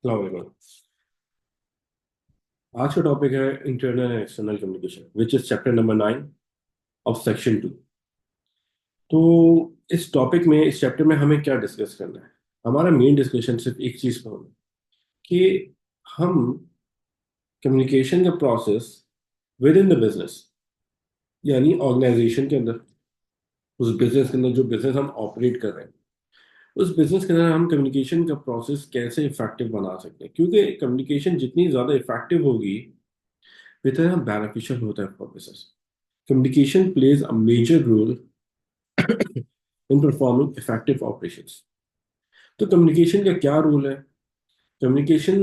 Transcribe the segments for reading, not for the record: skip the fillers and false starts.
अस्सलाम वालेकुम। आज का टॉपिक है internal and external communication which is chapter number 9 of section 2। तो इस टॉपिक में इस चैप्टर में हमें क्या डिस्कस करना है। हमारा मेन डिस्कशन सिर्फ एक चीज़ पर होगा कि हम कम्युनिकेशन का process with in the business, यानी ऑर्गेनाइजेशन के अंदर, उस बिजनेस के अंदर जो बिजनेस हम ऑपरेट कर रहे हैं, उस बिजनेस के अंदर हम कम्युनिकेशन का प्रोसेस कैसे इफेक्टिव बना सकते हैं, क्योंकि कम्युनिकेशन जितनी ज़्यादा इफेक्टिव होगी उतना बेनिफिशियल होता है for business. Communication plays a major role in performing effective operations। तो कम्युनिकेशन का क्या रोल है? कम्युनिकेशन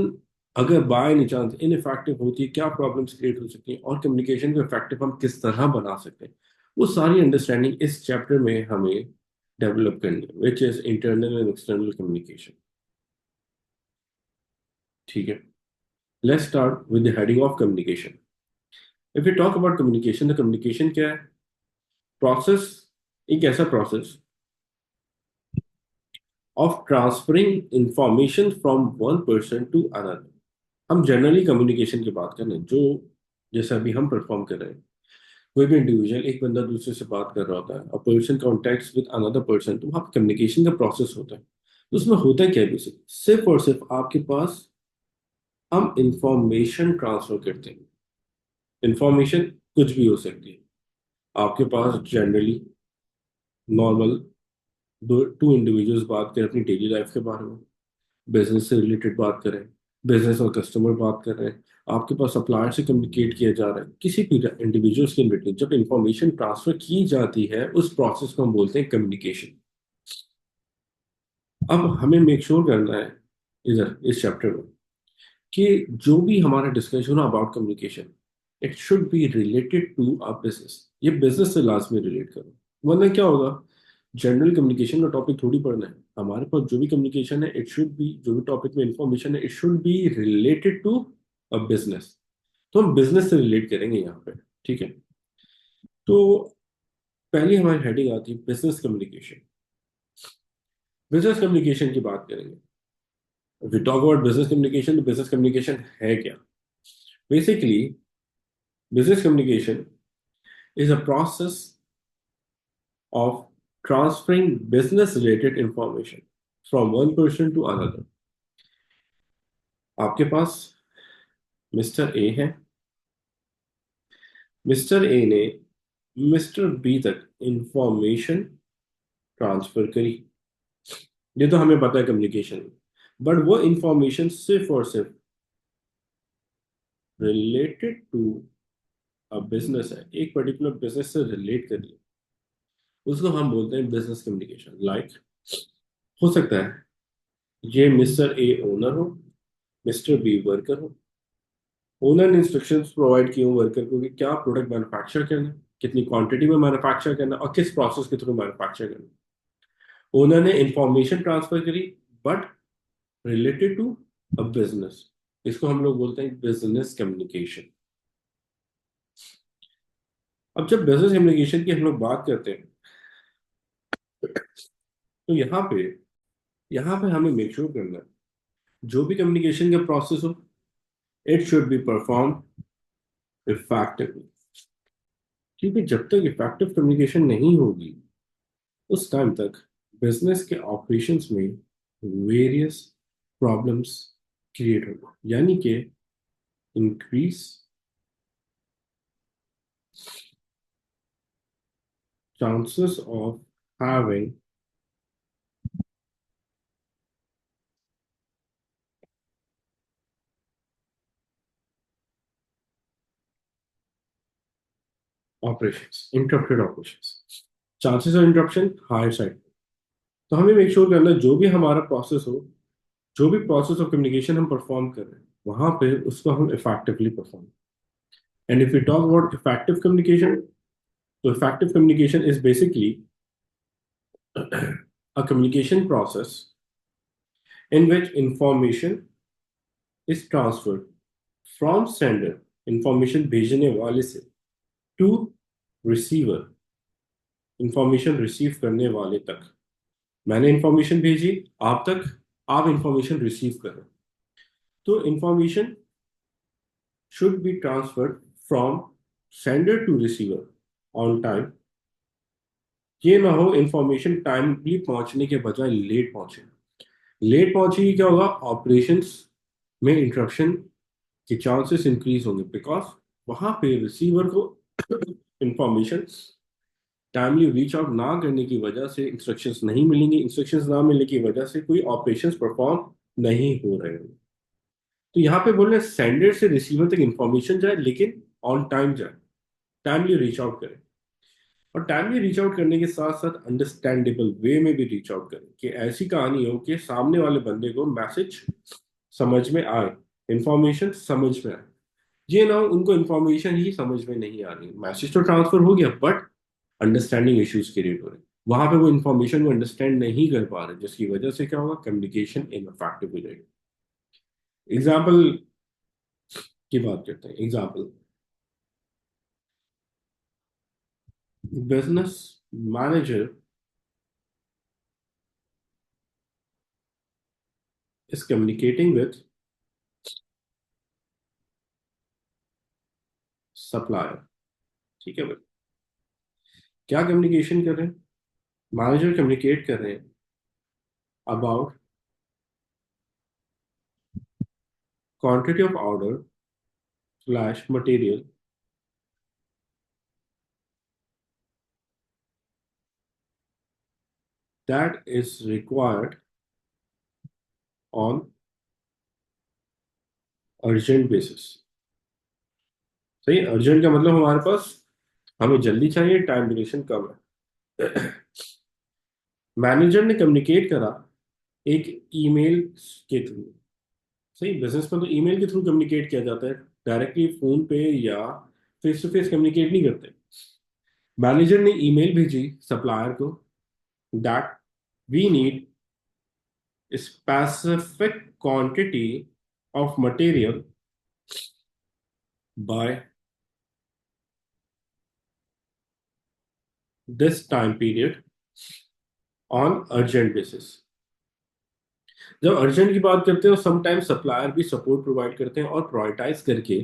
अगर बाय एनी चांस इनफेक्टिव होती है, क्या प्रॉब्लम्स क्रिएट हो सकती हैं, और कम्युनिकेशन को इफेक्टिव हम किस तरह बना सकते हैं, वो सारी अंडरस्टैंडिंग इस चैप्टर में हमें डेवलप करनी है, which is internal and external communication. ठीक है, let's start with the heading of communication. If you talk about communication, तो कम्युनिकेशन क्या है? प्रोसेस, एक ऐसा process of transferring information from one person to another। हम जनरली कम्युनिकेशन की बात कर रहे हैं, जो जैसे अभी हम परफॉर्म कर रहे हैं। कोई भी इंडिविजुअल, एक बंदा दूसरे से बात कर रहा होता है, a person contacts with another person, तो वहाँ कम्युनिकेशन का प्रोसेस होता है। तो उसमें होता है क्या बेसिक, सिर्फ और सिर्फ आपके पास हम इंफॉर्मेशन ट्रांसफर करते हैं। इंफॉर्मेशन कुछ भी हो सकती है। आपके पास जनरली नॉर्मल दो टू इंडिविजुअल्स बात करें अपनी डेली लाइफ के बारे में, बिजनेस से रिलेटेड बात करें, बिजनेस और कस्टमर बात कर रहे हैं, आपके पास सप्लायर से कम्युनिकेट किया जा रहा है, किसी भी इंडिविजुअल्स के रिलेटेड जब इंफॉर्मेशन ट्रांसफर की जाती है, उस प्रोसेस को हम बोलते हैं कम्युनिकेशन। अब हमें मेक श्योर करना है इधर इस चैप्टर में कि जो भी हमारा डिस्कशन हो about communication, it should be related to a business. ये बिजनेस से लाजमी रिलेट करो, वरना क्या होगा, जनरल कम्युनिकेशन का टॉपिक थोड़ी पढ़ना है। हमारे पास जो भी कम्युनिकेशन है, इट शुड बी, जो भी टॉपिक में इंफॉर्मेशन है, it should be related to a business. तो हम बिजनेस से रिलेट करेंगे यहाँ पे। ठीक है, तो पहली हमारी हेडिंग आती है बिजनेस कम्युनिकेशन। बिजनेस कम्युनिकेशन की बात करेंगे। We talk about business communication, तो बिजनेस कम्युनिकेशन है क्या? Basically business communication is a process of transferring business related information from one person to another। आपके पास मिस्टर ए है, मिस्टर ए ने mister B तक इंफॉर्मेशन ट्रांसफर करी। ये तो हमें पता है कम्युनिकेशन, बट वो इंफॉर्मेशन सिर्फ और सिर्फ रिलेटेड टू अ बिजनेस है, एक पर्टिकुलर बिजनेस से रिलेट करिए, उसको हम बोलते हैं बिजनेस कम्युनिकेशन। लाइक हो सकता है ये मिस्टर ए ओनर हो, मिस्टर बी वर्कर हो। ओनर ने इंस्ट्रक्शंस प्रोवाइड किए वर्कर को कि क्या प्रोडक्ट मैन्युफैक्चर करना है, कितनी क्वांटिटी में मैन्युफैक्चर करना है, और किस प्रोसेस के थ्रू मैन्युफैक्चर करना है। ओनर ने इंफॉर्मेशन ट्रांसफर करी, but related to a business. इसको हम लोग बोलते हैं बिजनेस कम्युनिकेशन। अब जब बिजनेस कम्युनिकेशन की हम लोग बात करते हैं, तो यहाँ पे हमें मेक श्योर करना है, जो भी कम्युनिकेशन का प्रोसेस हो, it should be perform effectively. क्योंकि जब तक इफेक्टिव कम्युनिकेशन नहीं होगी, उस टाइम तक बिजनेस के ऑपरेशंस में वेरियस प्रॉब्लम्स क्रिएट होगा, यानी कि increase chances of having operations, interrupted operations, chances of interruption higher side. तो हमें मेक श्योर करना है जो भी हमारा प्रोसेस हो, जो भी प्रोसेस ऑफ कम्युनिकेशन हम परफॉर्म कर रहे हैं, वहां पे उसको हम effectively perform. And if you talk about effective communication, तो effective communication is basically a communication process in which information is transferred from sender, information भेजने वाले से, to receiver, information रिसीव करने वाले तक। मैंने इंफॉर्मेशन भेजी आप तक, आप इंफॉर्मेशन रिसीव कर रहे हो। तो information should be transferred from sender to receiver on time. ये ना हो इंफॉर्मेशन टाइमली पहुंचने के बजाय लेट पहुंचे। लेट पहुंचेगी क्या होगा, ऑपरेशंस में इंटरप्शन के चांसेस इंक्रीज होंगे, बिकॉज वहां पे रिसीवर को इंफॉर्मेशन टाइमली रीच आउट ना करने की वजह से इंस्ट्रक्शंस नहीं मिलेंगी, इंस्ट्रक्शंस ना मिलने की वजह से कोई ऑपरेशंस परफॉर्म नहीं हो रहे होंगे। तो यहाँ पे बोल रहे हैं सेंडर से रिसीवर तक इंफॉर्मेशन जाए, लेकिन ऑन टाइम जाए, टाइमली रीच आउट करें। और टाइमली रीच आउट करने के साथ साथ अंडरस्टैंडेबल वे में भी रीच आउट करें, कि ऐसी कहानी हो कि सामने वाले बंदे को मैसेज समझ में आए, इंफॉर्मेशन समझ में आए। ये ना हो उनको इंफॉर्मेशन ही समझ में नहीं आ रही, मैसेज तो ट्रांसफर हो गया बट अंडरस्टैंडिंग इश्यूज क्रिएट हो रहे हैं, वहां पे वो इंफॉर्मेशन को अंडरस्टैंड नहीं कर पा रहे, जिसकी वजह से क्या होगा, कम्युनिकेशन इनफेक्टिव हो जाएगी। एग्जाम्पल की बात करते हैं। Example, business manager is communicating with supplier. ठीक है भाई, क्या कम्युनिकेशन कर रहे हैं, मैनेजर कम्युनिकेट कर रहे हैं about quantity of order slash material that is required on urgent basis. सही, अर्जेंट का मतलब हमारे पास, हमें जल्दी चाहिए, टाइम ड्यूरेशन कम है। मैनेजर ने कम्युनिकेट करा एक ईमेल के थ्रू। सही, बिजनेस में तो ईमेल के थ्रू कम्युनिकेट किया जाता है, डायरेक्टली फोन पे या फेस टू फेस कम्युनिकेट नहीं करते। मैनेजर ने ईमेल भेजी सप्लायर को that we need specific quantity of material by this time period on urgent basis। जब अर्जेंट की बात करते हैं, समटाइम्स सप्लायर भी सपोर्ट प्रोवाइड करते हैं और प्रायोरिटाइज करके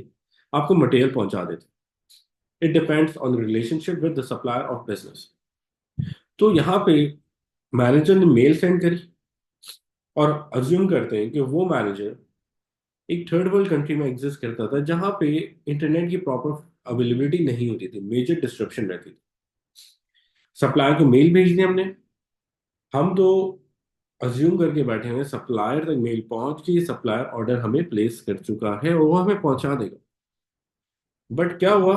आपको मटेरियल पहुंचा देते हैं। It depends on relationship with the supplier of business. तो यहाँ पे मैनेजर ने मेल सेंड करी, और अज्यूम करते हैं कि वो मैनेजर एक थर्ड वर्ल्ड कंट्री में एग्जिस्ट करता था, जहाँ पे इंटरनेट की प्रॉपर अवेलेबिलिटी नहीं होती थी, मेजर डिस्ट्रप्शन रहती थी। सप्लायर को मेल भेज दी हमने, हम तो अज्यूम करके बैठे हुए सप्लायर तक मेल पहुंच गई, सप्लायर ऑर्डर हमें प्लेस कर चुका है और वो हमें पहुंचा देगा। बट क्या हुआ,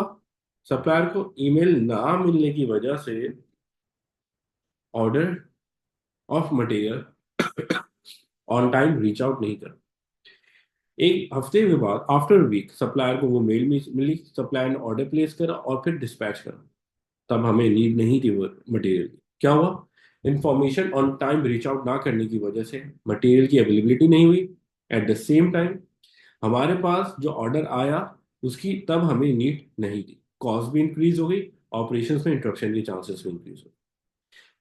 सप्लायर को ईमेल ना मिलने की वजह से order of material on time reach out नहीं कर। एक हफ्ते के बाद, आफ्टर वीक, सप्लायर को वो मेल मिली, सप्लायर ने ऑर्डर प्लेस करा और फिर डिस्पैच करा। तब हमें नीड नहीं थी वो मटेरियल की। क्या हुआ, information on time reach out ना करने की वजह से मटेरियल की अवेलेबिलिटी नहीं हुई। एट द सेम टाइम हमारे पास जो ऑर्डर आया उसकी तब हमें नीड नहीं थी, कॉस्ट भी इंक्रीज हो गई, ऑपरेशंस में इंटरप्शन के चांसेस भी इंक्रीज हो गए।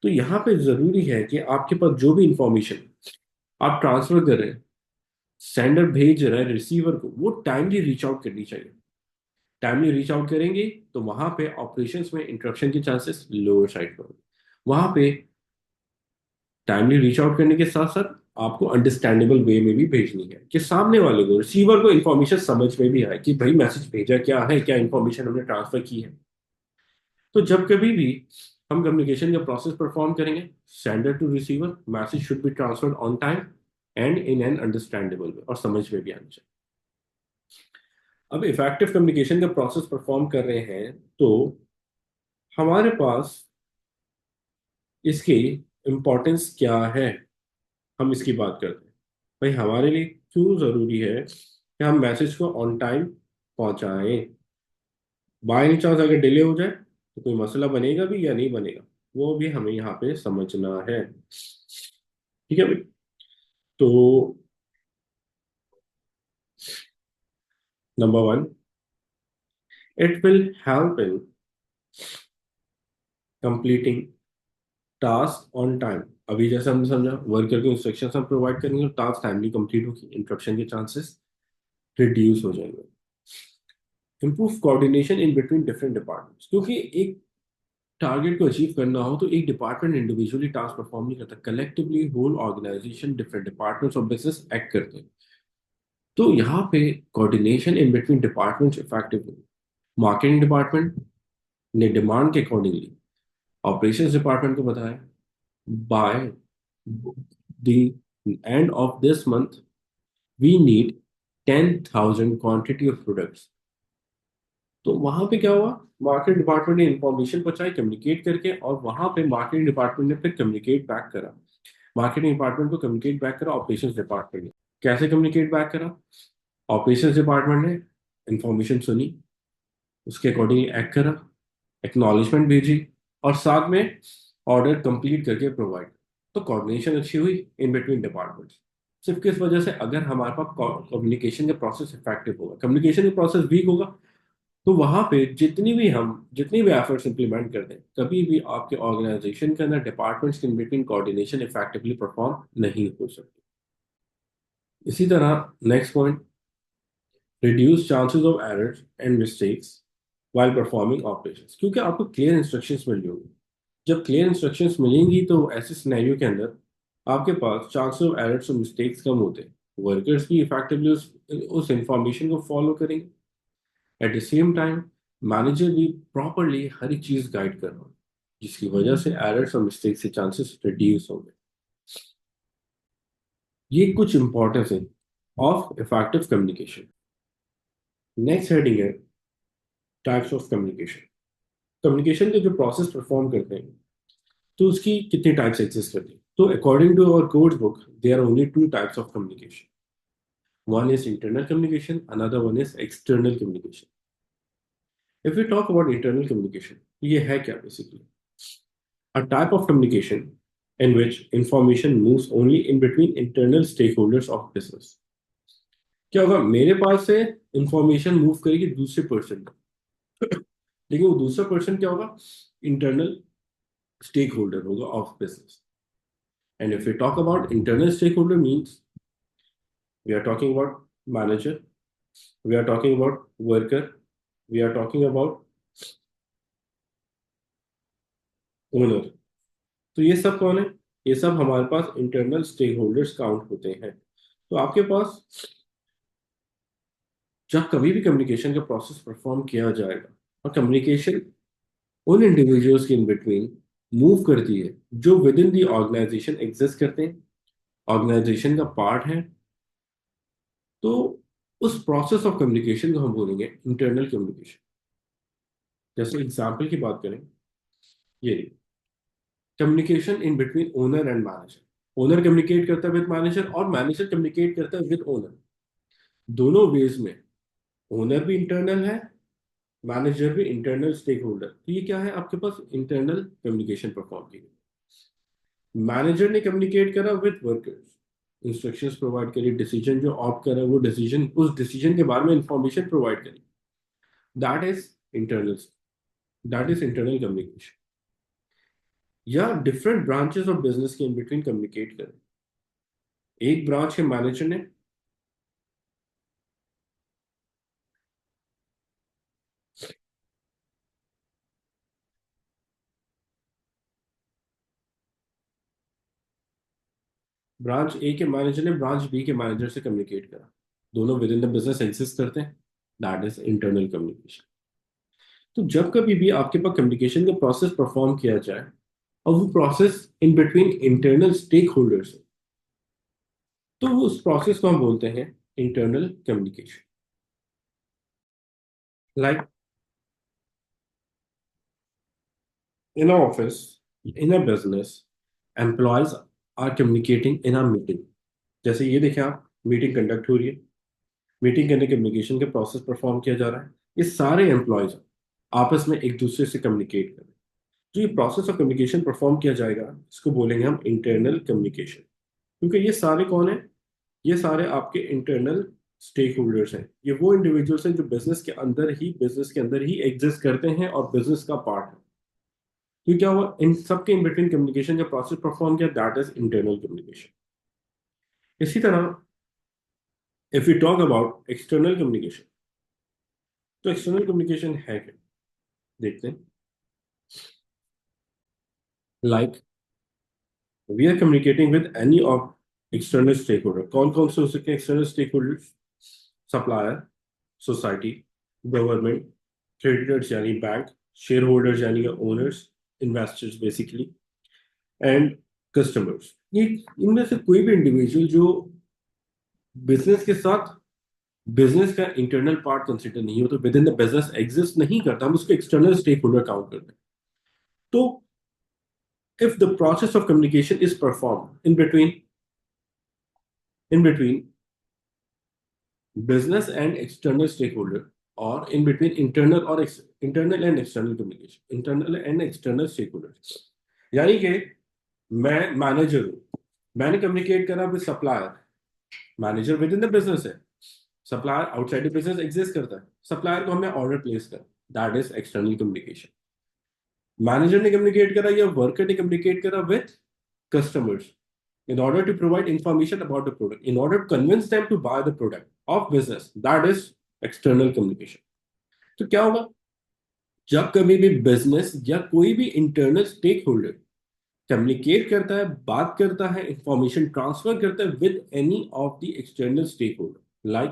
तो यहाँ पे जरूरी है कि आपके पास जो भी इंफॉर्मेशन आप ट्रांसफर कर रहे हैं, सेंडर भेज रहा है रिसीवर को, वो टाइमली रीच आउट करनी चाहिए। टाइमली रीच आउट करेंगे तो वहां पे ऑपरेशंस में इंटरप्शन के चांसेस लोअर साइड पर होंगे। वहां पे टाइमली रीच आउट करने के साथ साथ आपको अंडरस्टैंडेबल वे में भी भेजनी है, कि सामने वाले को, रिसीवर को, इन्फॉर्मेशन समझ में भी आए कि भाई मैसेज भेजा क्या है, क्या इन्फॉर्मेशन हमने ट्रांसफर की है। तो जब कभी भी हम कम्युनिकेशन का प्रोसेस परफॉर्म करेंगे, sender to receiver, message should be transferred on time and in an understandable way, और समझ में भी आना चाहिए। अब इफेक्टिव कम्युनिकेशन का प्रोसेस परफॉर्म कर रहे हैं तो हमारे पास इसकी इम्पोर्टेंस क्या है, हम इसकी बात करते हैं। भाई हमारे लिए क्यों जरूरी है कि हम मैसेज को ऑन टाइम पहुंचाएं। बाय एनी चांस अगर डिले हो जाए तो कोई मसला बनेगा भी या नहीं बनेगा, वो भी हमें यहाँ पे समझना है। ठीक है भाई। तो number one, it will help in completing task on time. अभी जैसे हमने समझा, वर्कर को इंस्ट्रक्शंस हम प्रोवाइड करेंगे तो टास्क टाइमली कंप्लीट होगी, इंटरप्शन के चांसेस रिड्यूस हो जाएंगे। Improve coordination in between different departments, क्योंकि एक टारगेट को अचीव करना हो तो एक डिपार्टमेंट इंडिविजुअली टास्क परफॉर्म नहीं करता, collectively whole organisation different departments of business act करते हैं। तो यहाँ पे coordination in between departments effective. Marketing department ने डिमांड के अकॉर्डिंगली ऑपरेशंस डिपार्टमेंट को बताया, by the end of this month we need 10,000 quantity of products. तो वहां पे क्या हुआ, मार्केट डिपार्टमेंट ने इंफॉर्मेशन पहुंचाई कम्युनिकेट करके, और वहां पे मार्केटिंग डिपार्टमेंट ने फिर कम्युनिकेट बैक करा। मार्केटिंग डिपार्टमेंट को कम्युनिकेट बैक करा ऑपरेशंस डिपार्टमेंट ने। कैसे कम्युनिकेट बैक करा? ऑपरेशंस डिपार्टमेंट ने इंफॉर्मेशन सुनी, उसके अकॉर्डिंग एक्ट करा, एक्नॉलेजमेंट भेजी, और साथ में ऑर्डर कंप्लीट करके प्रोवाइड। तो कोऑर्डिनेशन अच्छी हुई इन बिटवीन डिपार्टमेंट्स। सिर्फ किस वजह से? अगर हमारे पास कम्युनिकेशन का प्रोसेस इफेक्टिव होगा, कम्युनिकेशन का प्रोसेस वीक होगा, तो वहां पे जितनी भी एफर्ट्स इंप्लीमेंट कर दें, कभी भी आपके ऑर्गेनाइजेशन के अंदर डिपार्टमेंट्स के बिटवीन कोऑर्डिनेशन इफेक्टिवली परफॉर्म नहीं हो सकती। इसी तरह next point, reduce chances of errors and mistakes while performing operations, क्योंकि आपको क्लियर इंस्ट्रक्शंस मिल रही होंगी। जब क्लियर इंस्ट्रक्शंस मिलेंगी तो ऐसे सिनेरियो के अंदर आपके पास चांसेस ऑफ एरर्स और मिस्टेक्स कम होते हैं। वर्कर्स भी इफेक्टिवली उस इंफॉर्मेशन को फॉलो करेंगे। Eight the same time manager भी प्रॉपरली हर एक चीज गाइड कर रहा हो, जिसकी वजह से एरर्स और मिस्टेक्स के चांसेस रिड्यूस होंगे। ये कुछ इंपॉर्टेंस है of effective communication. Next heading है टाइप्स ऑफ कम्युनिकेशन। कम्युनिकेशन के जो प्रोसेस परफॉर्म करते हैं, तो उसकी कितनी टाइप्स एग्जिस्ट करती हैं? तो according to our code book there are only two types of communication. One is internal communication, another one is external communication. If you talk about internal communication, ये है क्या basically? A type of communication in which information moves only in between internal stakeholders of business. क्या होगा, मेरे पास से information move करेगी दूसरे person तक, लेकिन वो दूसरा पर्सन क्या होगा? इंटरनल स्टेक होल्डर होगा of business. And if you talk about internal stakeholder means, we are talking about manager, we are talking about worker, we are talking about owner. तो ये सब कौन है? ये सब हमारे पास इंटरनल स्टेक होल्डर्स काउंट होते हैं। तो आपके पास जब कभी भी कम्युनिकेशन का प्रोसेस परफॉर्म किया जाएगा, और कम्युनिकेशन उन इंडिविजुअल्स के इन बिटवीन मूव करती है जो within the organisation exist करते हैं, ऑर्गेनाइजेशन का पार्ट है, तो उस प्रोसेस ऑफ कम्युनिकेशन को हम बोलेंगे इंटरनल कम्युनिकेशन। जैसे एग्जाम्पल की बात करें, ये communication in between owner and manager. Owner communicate करता है विद मैनेजर, और मैनेजर कम्युनिकेट करता है विद ओनर। दोनों वेज में ओनर भी इंटरनल है, मैनेजर भी इंटरनल स्टेक होल्डर। तो ये क्या है, आपके पास इंटरनल कम्युनिकेशन परफॉर्म की। मैनेजर ने कम्युनिकेट करा विद वर्कर्स, इंस्ट्रक्शंस प्रोवाइड करी, डिसीजन जो ऑप्ट करा वो डिसीजन, उस डिसीजन के बारे में इंफॉर्मेशन प्रोवाइड करी। That is internal, that is internal communication. या डिफरेंट ब्रांचेस ऑफ बिजनेस के इन बिटवीन कम्युनिकेट करें। एक ब्रांच के मैनेजर ने ब्रांच ए के मैनेजर ने ब्रांच बी के मैनेजर से कम्युनिकेट करा, दोनों with in the business exist करते हैं, दैट इज इंटरनल कम्युनिकेशन। तो जब कभी भी आपके पास कम्युनिकेशन का प्रोसेस परफॉर्म किया जाए, और वो process in between internal stakeholders है, तो वो उस प्रोसेस को हम बोलते हैं internal communication. Like in a office, in a business, employees are communicating in a meeting. जैसे ये देखें आप, मीटिंग कंडक्ट हो रही है, मीटिंग करने कम्युनिकेशन का प्रोसेस परफॉर्म किया जा रहा है। ये सारे एम्प्लॉयज आपस में एक दूसरे से कम्युनिकेट कर रहे हैं। जो ये प्रोसेस ऑफ कम्युनिकेशन परफॉर्म किया जाएगा, इसको बोलेंगे हम इंटरनल कम्युनिकेशन। क्योंकि ये सारे कौन है? ये सारे आपके इंटरनल स्टेक होल्डर्स हैं। ये वो इंडिविजुअल्स हैं जो बिजनेस के अंदर ही एग्जिस्ट करते हैं और बिजनेस का पार्ट है। तो क्या हुआ, इन सबके इन बिटवीन कम्युनिकेशन का प्रोसेस परफॉर्म किया, दैट इज इंटरनल कम्युनिकेशन। इसी तरह if you talk about external communication, तो एक्सटर्नल कम्युनिकेशन है क्या, देखते हैं। Like we are communicating with any of external stakeholder. कौन कौन से हो सकते हैं external stakeholder? Supplier, society, government, creditors यानी बैंक, शेयर होल्डर्स यानी owners, investors basically, and customers. ये इनमें से कोई भी इंडिविजुअल जो बिजनेस के साथ बिजनेस का इंटरनल पार्ट कंसिडर नहीं हो, तो with in the business exist नहीं करता, हम उसको एक्सटर्नल स्टेक होल्डर काउंट करते हैं। तो if the process of communication is performed in between business and external stakeholder, or in between internal and external communication, internal and external stakeholders, यानी कि मैं मैनेजर हूं, मैंने कम्युनिकेट करा with supplier, manager with in the business है, supplier outside the business exist करता है, supplier को हमने ऑर्डर प्लेस करा, that is external communication. Manager ने कम्युनिकेट करा या वर्कर ने कम्युनिकेट करा with customers in order to provide information about the product, in order to convince them to buy the product of business, that is external communication। तो क्या होगा जब कभी भी बिजनेस या कोई भी इंटरनल स्टेक होल्डर कम्युनिकेट करता है, बात करता है, इंफॉर्मेशन ट्रांसफर करता है with any of the external stakeholder, like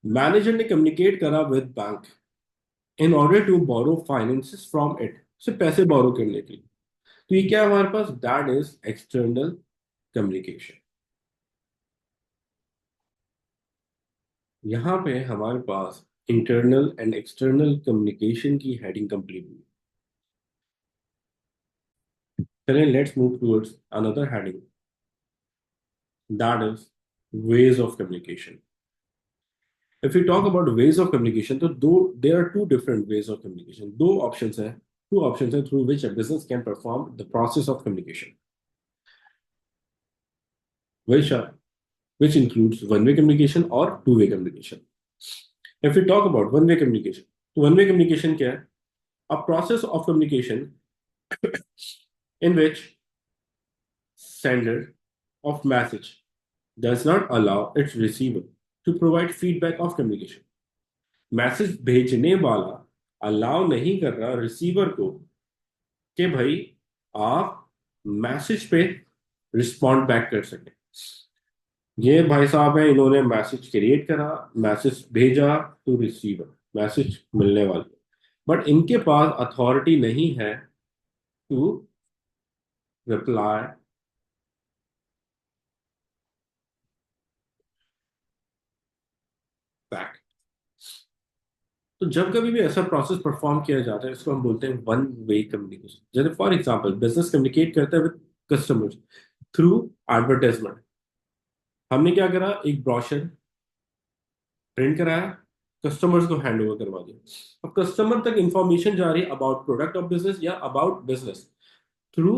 manager ने कम्युनिकेट करा with bank in order to borrow finances from it, सिर्फ पैसे बोरो करने के लिए, तो ये क्या है हमारे पास, दैट इज एक्सटर्नल कम्युनिकेशन। यहाँ पे हमारे पास इंटरनल एंड एक्सटर्नल कम्युनिकेशन की हेडिंग कंप्लीट हुई। चलिए let's move towards another heading, that is ways of communication. If you talk about ways of communication, तो दो there are two different ways of communication, दो ऑप्शंस हैं, two options हैं through which a business can perform the process of communication, which are which includes one way communication or two way communication। if you talk about one way communication, तो one way communication क्या है? A process of communication in which sender of message does not allow its receiver to provide feedback of communication। Message भेजने वाला allow नहीं कर रहा receiver को कि भाई आप मैसेज पे रिस्पॉन्ड बैक कर सके। ये भाई साहब है, इन्होंने मैसेज क्रिएट करा, मैसेज भेजा टू रिसीवर, मैसेज मिलने वाले, बट इनके पास अथॉरिटी नहीं है टू रिप्लाई बैक। तो जब कभी भी ऐसा प्रोसेस परफॉर्म किया जाता है, इसको हम बोलते हैं वन वे कम्युनिकेशन। जैसे फॉर एग्जांपल बिजनेस कम्युनिकेट करता है विद कस्टमर्स थ्रू एडवर्टाइजमेंट। हमने क्या करा, एक ब्रोशर प्रिंट कराया, कस्टमर्स को हैंड ओवर करवा दिया। अब कस्टमर तक इंफॉर्मेशन जा रही है अबाउट प्रोडक्ट ऑफ बिजनेस या about business through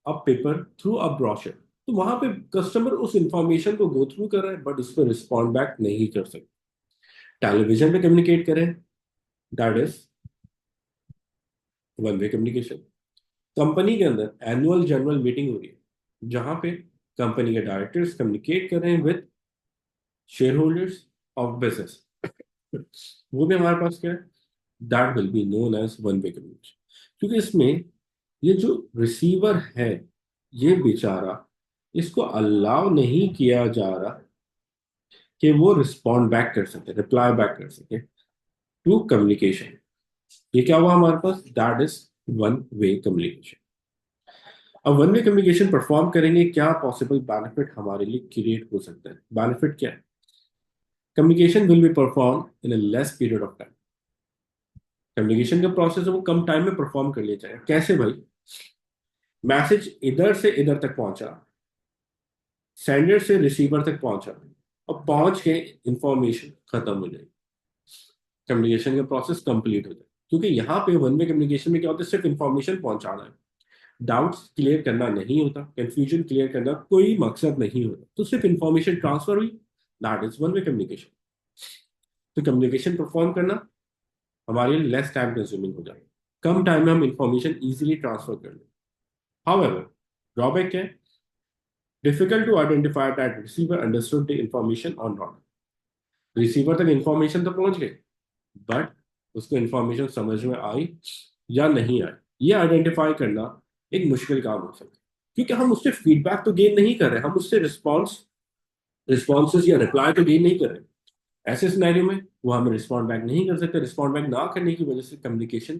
a paper, through a brochure. तो वहां पे कस्टमर उस इंफॉर्मेशन को गो थ्रू कर रहा है, बट उस पर रिस्पॉन्ड बैक नहीं कर सकते। टेलीविजन पे कम्युनिकेट करें, that is one way communication. Company के अंदर एनुअल जनरल मीटिंग हो रही है, जहां पे कंपनी के डायरेक्टर्स कम्युनिकेट कर रहे हैं with shareholders of business, वो भी हमारे पास क्या है, that will be known as one way communication. क्योंकि इसमें ये जो रिसीवर है, ये बेचारा, इसको अलाउ नहीं किया जा रहा कि वो रिस्पॉन्ड बैक कर सके, रिप्लाई बैक कर सके टू कम्युनिकेशन। ये क्या हुआ हमारे पास, that is one way communication. अब वन वे कम्युनिकेशन परफॉर्म करेंगे, क्या पॉसिबल बेनिफिट हमारे लिए क्रिएट हो सकता है? बेनिफिट क्या है? Communication will be perform in a less period of time. Communication का प्रोसेस है वो कम टाइम में परफॉर्म कर लिया जाएगा। कैसे भाई? मैसेज इधर से इधर तक पहुंचा, सेंडर से रिसीवर तक पहुंचा, और पहुंच के इंफॉर्मेशन खत्म हो जाएगी, कम्युनिकेशन का प्रोसेस कंप्लीट हो जाए। क्योंकि यहाँ पे वन वे कम्युनिकेशन में क्या होता है, सिर्फ इंफॉर्मेशन पहुंचाना है, डाउट्स क्लियर करना नहीं होता, कंफ्यूजन क्लियर करना कोई मकसद नहीं होता, तो सिर्फ इंफॉर्मेशन ट्रांसफर हुई, that is one way communication. तो कम्युनिकेशन परफॉर्म करना हमारे लिए लेस टाइम कंज्यूमिंग हो जाए, कम टाइम में हम इंफॉर्मेशन इजीली ट्रांसफर कर लें। हाउएवर ड्रॉबैक क्या है? Difficult to identify that receiver understood the information और नॉट। रिसीवर तक इंफॉर्मेशन तो पहुंच गई, बट उसको इंफॉर्मेशन समझ में आई या नहीं आई, ये आइडेंटिफाई करना एक मुश्किल काम हो सकता है, क्योंकि हम उससे फीडबैक तो गेन नहीं कर रहे, हम उससे रिस्पॉन्सेज या रिप्लाई तो गेन नहीं कर रहे। ऐसे सिनेरियो में वो हमें रिस्पॉन्ड बैक नहीं कर सकते। रिस्पॉन्ड बैक ना करने की वजह से कम्युनिकेशन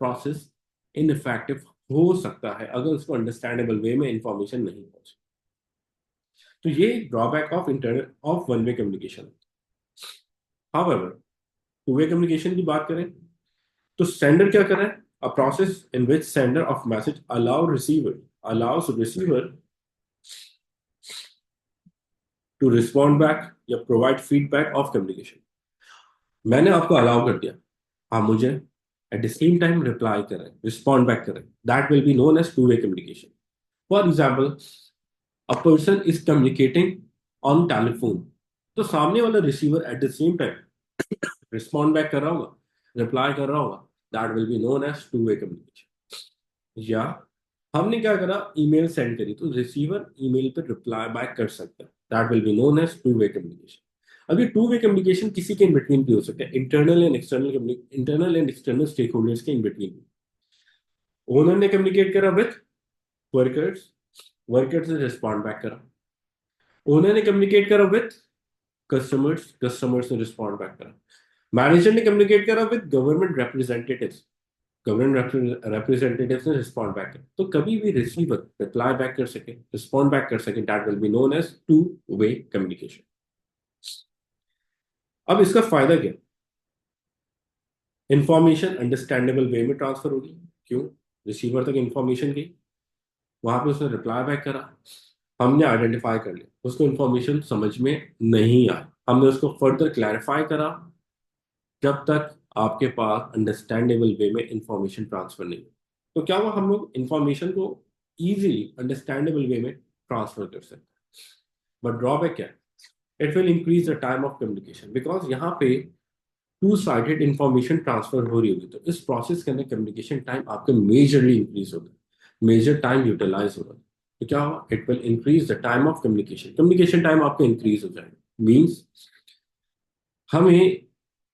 प्रोसेस इनइफेक्टिव हो सकता है, अगर उसको अंडरस्टैंडेबल वे में इंफॉर्मेशन नहीं पहुंचे। तो ये drawback of internal of one way communication. However, two way communication की बात करें तो सेंडर क्या कर रहा है? A process in which sender of message allows receiver to respond back या प्रोवाइड फीडबैक ऑफ कम्युनिकेशन। मैंने आपको अलाउ कर दिया, आप मुझे at the same time reply करें, रिस्पॉन्ड बैक करें, that will be known as two way communication. For example, a person is communicating on telephone, तो सामने वाला receiver at the same time respond back कर रहा होगा, रिप्लाई कर रहा होगा, that will be known as two way communication. या हमने क्या करा, ईमेल सेंड करी, तो रिसीवर ईमेल पर रिप्लाई बैक कर सकता है, that will be known as two way communication. अब ये टू वे कम्युनिकेशन किसी के इन बिटवीन भी हो सकता है, internal and external stakeholders के इन बिटवीन। ओनर ने कम्युनिकेट करा विथ वर्कर्स, वर्कर्स ने रिस्पॉन्ड बैक करा। ओनर ने कम्युनिकेट करा विथ कस्टमर्स, कस्टमर्स ने रिस्पॉन्ड बैक करा। मैनेजर ने कम्युनिकेट करा with government representatives, government representatives ने रिस्पॉन्ड बैक करा। तो कभी भी रिसीवर रिप्लाई बैक कर सके, रिस्पॉन्ड बैक कर सके, that will be known as two way communication. अब इसका फायदा क्या? इंफॉर्मेशन अंडरस्टैंडेबल वे में ट्रांसफर होगी। क्यों? रिसीवर तक इंफॉर्मेशन गई, वहां पे उसने रिप्लाई बैक करा, हमने आइडेंटिफाई कर लिया उसको इंफॉर्मेशन समझ में नहीं आई, हमने उसको फर्दर क्लैरिफाई करा, जब तक आपके पास अंडरस्टैंडेबल वे में इंफॉर्मेशन ट्रांसफर नहीं हो। तो क्या हुआ, हम लोग इंफॉर्मेशन को इजीली अंडरस्टैंडेबल वे में ट्रांसफर कर सकते हैं। बट ड्रॉबैक क्या है? It will increase the time of communication, because यहाँ पे टू साइडेड इंफॉर्मेशन ट्रांसफर हो रही होगी, तो इस प्रोसेस के अंदर कम्युनिकेशन टाइम आपका मेजरली इंक्रीज होगा, मेजर टाइम यूटिलाइज होगा। तो क्या हुआ, it will increase the time of communication, communication time आपका इंक्रीज हो जाएगा। मीन्स हमें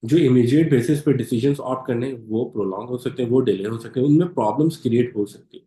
जो इमीडिएट बेसिस पे डिसीजंस ऑप्ट करने हैं वो प्रोलॉन्ग हो सकते हैं, वो डिले हो सकते हैं, उनमें प्रॉब्लम्स क्रिएट हो सकती है।